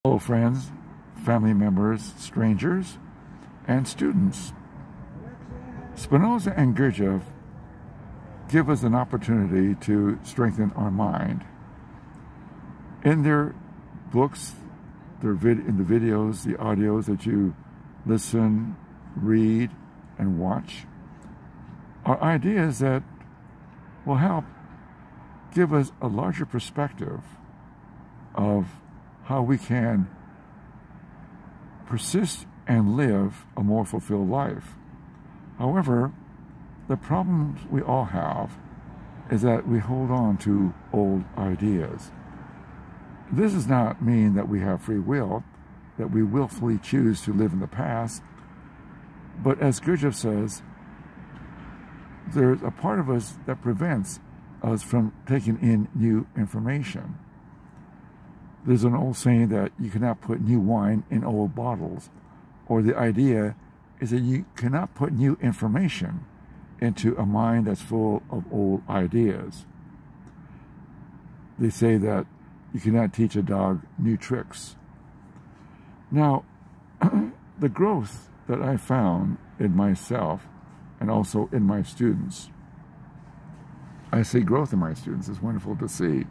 Hello friends, family members, strangers, and students. Spinoza and Gurdjieff give us an opportunity to strengthen our mind. In their books, in the videos, the audios that you listen, read, and watch, are ideas that will help give us a larger perspective of how we can persist and live a more fulfilled life. However, the problems we all have is that we hold on to old ideas. This does not mean that we have free will, that we willfully choose to live in the past, but as Gurdjieff says, there's a part of us that prevents us from taking in new information. There's an old saying that you cannot put new wine in old bottles, or the idea is that you cannot put new information into a mind that's full of old ideas. They say that you cannot teach a dog new tricks. Now, the growth that I found in myself and also in my students, I see growth in my students. It's wonderful to see.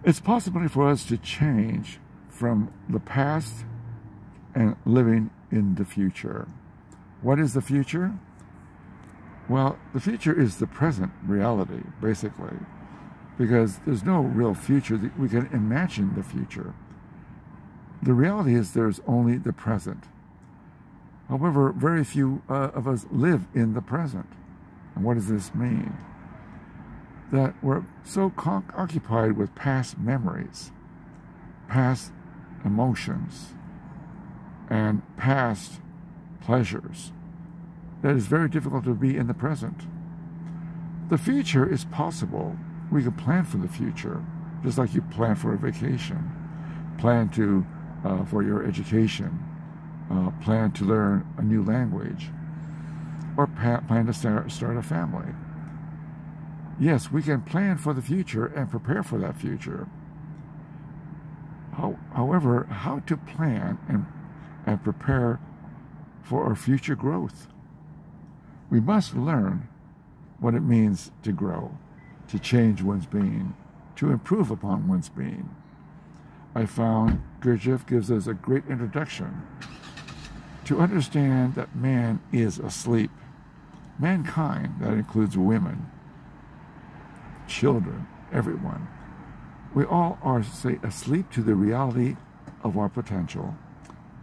It's possible for us to change from the past and living in the future. What is the future? Well, the future is the present reality, basically, because there's no real future. We can imagine the future. The reality is there's only the present. However, very few of us live in the present. And what does this mean? That we're so occupied with past memories, past emotions, and past pleasures that it's very difficult to be in the present. The future is possible. We can plan for the future, just like you plan for a vacation, plan for your education, plan to learn a new language, or plan to start a family. Yes, we can plan for the future and prepare for that future. However, how to plan and prepare for our future growth? We must learn what it means to grow, to change one's being, to improve upon one's being. I found Gurdjieff gives us a great introduction to understand that man is asleep. Mankind, that includes women, children, everyone. We all are, say, asleep to the reality of our potential.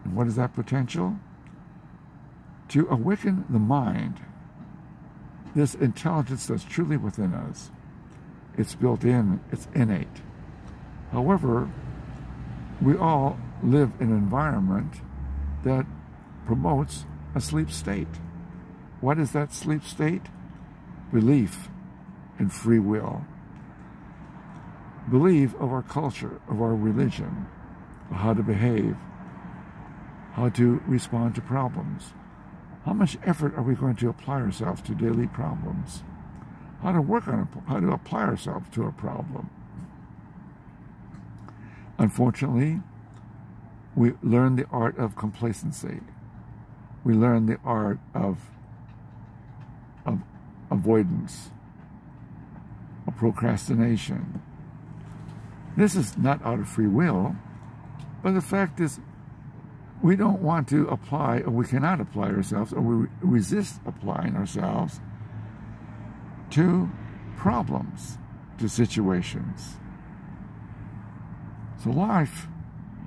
And what is that potential? To awaken the mind, this intelligence that's truly within us. It's built in, it's innate. However, we all live in an environment that promotes a sleep state. What is that sleep state? Belief in free will. Belief of our culture, of our religion, of how to behave, how to respond to problems. How much effort are we going to apply ourselves to daily problems? How to work on it, how to apply ourselves to a problem. Unfortunately, we learn the art of complacency. We learn the art of avoidance, of procrastination. This is not out of free will, but the fact is we don't want to apply, or we cannot apply ourselves, or we resist applying ourselves to problems, to situations. So life,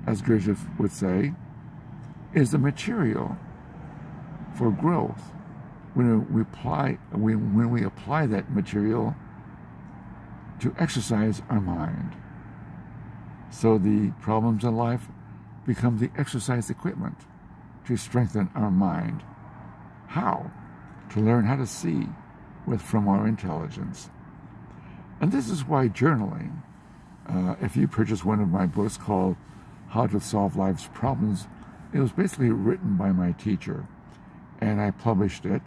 as Gurdjieff would say, is the material for growth when we apply that material to exercise our mind. So the problems in life become the exercise equipment to strengthen our mind. How? To learn how to see from our intelligence. And this is why journaling, if you purchase one of my books called How to Solve Life's Problems, it was basically written by my teacher, and I published it,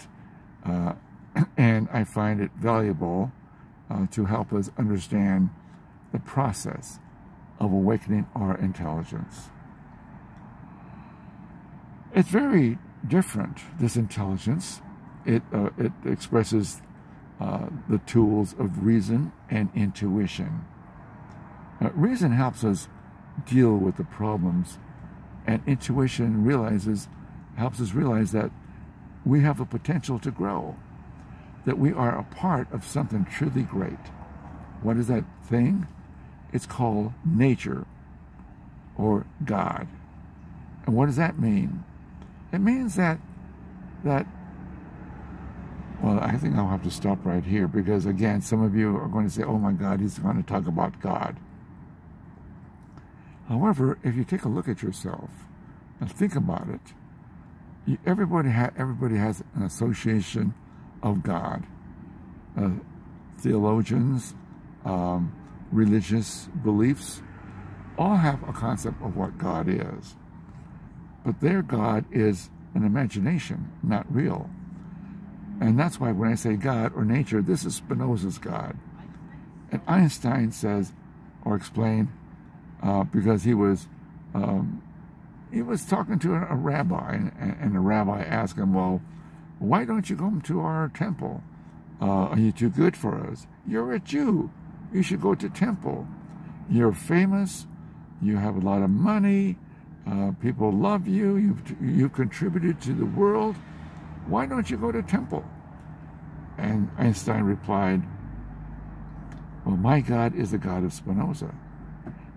and I find it valuable to help us understand the process of awakening our intelligence. It's very different, this intelligence. It expresses the tools of reason and intuition. Reason helps us deal with the problems, and intuition helps us realize that we have the potential to grow, that we are a part of something truly great. What is that thing? It's called nature or God. And what does that mean? It means that well, I think I'll have to stop right here because, again, some of you are going to say, oh my God, he's going to talk about God. However, if you take a look at yourself and think about it, everybody has an association of God. Theologians, religious beliefs, all have a concept of what God is. But their God is an imagination, not real. And that's why when I say God or nature, this is Spinoza's God. And Einstein says, or explained, because he was talking to a rabbi, and the rabbi asked him, well, why don't you come to our temple? Are you too good for us? You're a Jew. You should go to temple. You're famous. You have a lot of money. People love you. You've contributed to the world. Why don't you go to temple? And Einstein replied, well, my God is the God of Spinoza.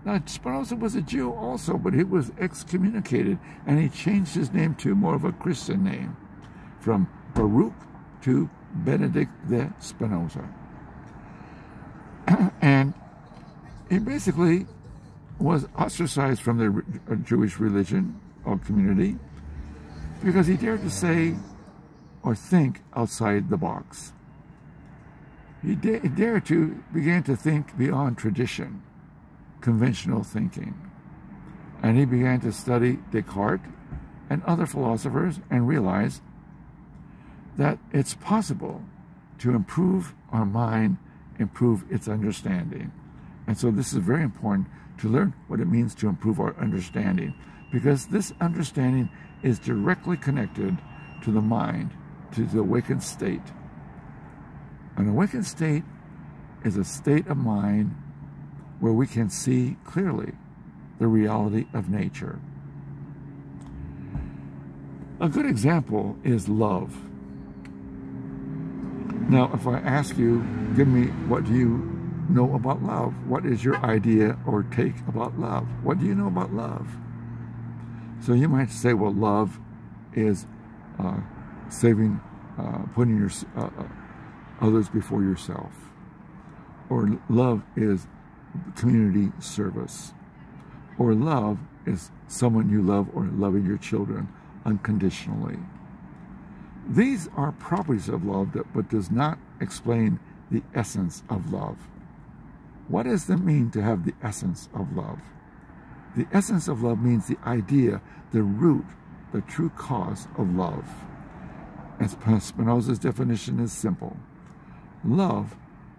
Now, Spinoza was a Jew also, but he was excommunicated, and he changed his name to more of a Christian name, from Baruch to Benedict de Spinoza. And he basically was ostracized from the Jewish religion or community because he dared to say or think outside the box. He dared to begin to think beyond tradition, conventional thinking. And he began to study Descartes and other philosophers and realized that it's possible to improve our mind, improve its understanding. And so this is very important to learn what it means to improve our understanding, because this understanding is directly connected to the mind, to the awakened state. An awakened state is a state of mind where we can see clearly the reality of nature. A good example is love. Now, if I ask you, give me, what do you know about love? What is your idea or take about love? What do you know about love? So you might say, well, love is putting others before yourself. Or love is community service. Or love is someone you love or loving your children unconditionally. These are properties of love, but does not explain the essence of love. What does it mean to have the essence of love? The essence of love means the idea, the root, the true cause of love. And Spinoza's definition is simple. Love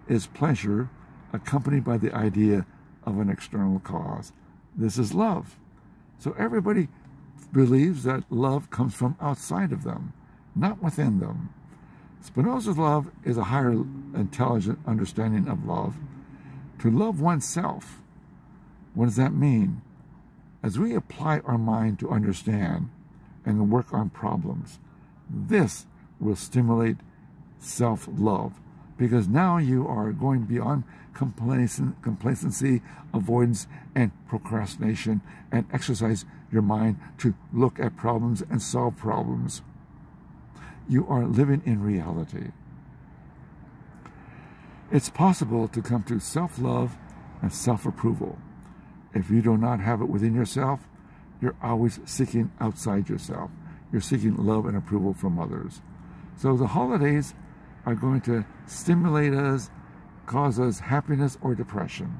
is pleasure accompanied by the idea of an external cause. This is love. So everybody believes that love comes from outside of them, not within them. Spinoza's love is a higher intelligent understanding of love. To love oneself, what does that mean? As we apply our mind to understand and work on problems, this will stimulate self-love, because now you are going beyond complacency, avoidance, and procrastination, and exercise your mind to look at problems and solve problems. You are living in reality. It's possible to come to self-love and self-approval. If you do not have it within yourself, you're always seeking outside yourself. You're seeking love and approval from others. So the holidays are going to stimulate us, cause us happiness or depression.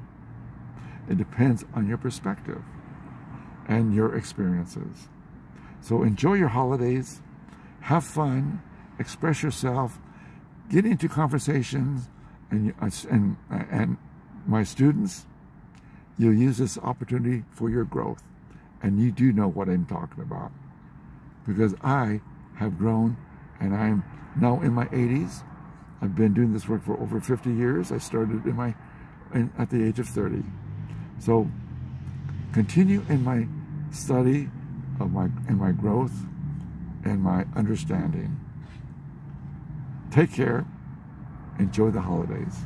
It depends on your perspective and your experiences. So enjoy your holidays, have fun, express yourself, get into conversations, and my students, you'll use this opportunity for your growth. And you do know what I'm talking about. Because I have grown, and I'm now in my 80s. I've been doing this work for over 50 years. I started at the age of 30. So continue in my study of my growth and my understanding. Take care. Enjoy the holidays.